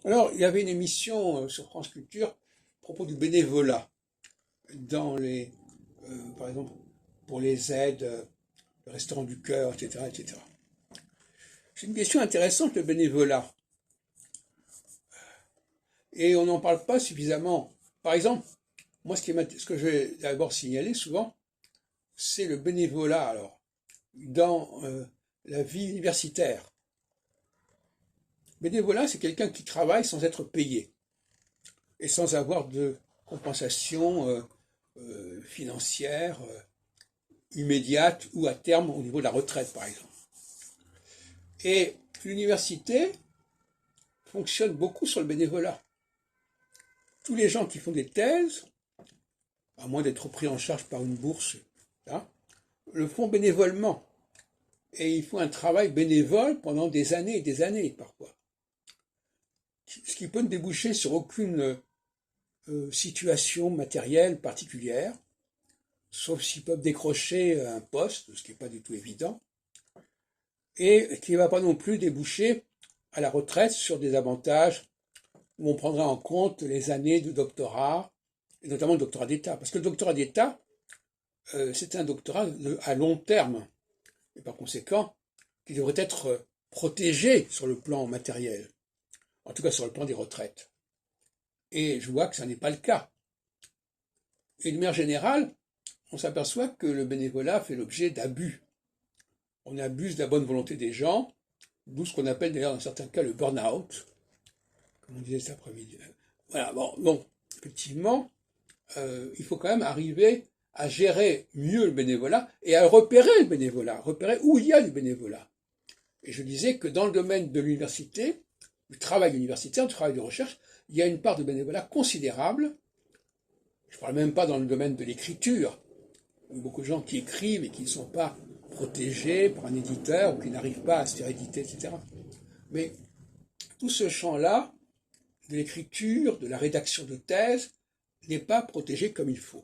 Alors, il y avait une émission sur France Culture à propos du bénévolat par exemple, pour les aides, le restaurant du cœur, etc., etc. C'est une question intéressante, le bénévolat. Et on n'en parle pas suffisamment. Par exemple, moi, ce que je vais d'abord signaler souvent, c'est le bénévolat, alors, dans la vie universitaire. Bénévolat, c'est quelqu'un qui travaille sans être payé et sans avoir de compensation financière immédiate ou à terme au niveau de la retraite, par exemple. Et l'université fonctionne beaucoup sur le bénévolat. Tous les gens qui font des thèses, à moins d'être pris en charge par une bourse, hein, le font bénévolement. Et ils font un travail bénévole pendant des années et des années, parfois. Ce qui peut ne déboucher sur aucune situation matérielle particulière, sauf s'ils peuvent décrocher un poste, ce qui n'est pas du tout évident, et qui ne va pas non plus déboucher à la retraite sur des avantages où on prendra en compte les années de doctorat, et notamment le doctorat d'État. Parce que le doctorat d'État, c'est un doctorat à long terme, et par conséquent, qui devrait être protégé sur le plan matériel, en tout cas sur le plan des retraites. Et je vois que ça n'est pas le cas. Et de manière générale, on s'aperçoit que le bénévolat fait l'objet d'abus. On abuse de la bonne volonté des gens, d'où ce qu'on appelle d'ailleurs dans certains cas le burn-out, comme on disait cet après-midi. Voilà, bon, effectivement, il faut quand même arriver à gérer mieux le bénévolat et à repérer le bénévolat, repérer où il y a du bénévolat. Et je disais que dans le domaine de l'université, du travail universitaire, du travail de recherche, il y a une part de bénévolat considérable. Je ne parle même pas dans le domaine de l'écriture. Il y a beaucoup de gens qui écrivent et qui ne sont pas protégés par un éditeur ou qui n'arrivent pas à se faire éditer, etc. Mais tout ce champ-là, de l'écriture, de la rédaction de thèse, n'est pas protégé comme il faut.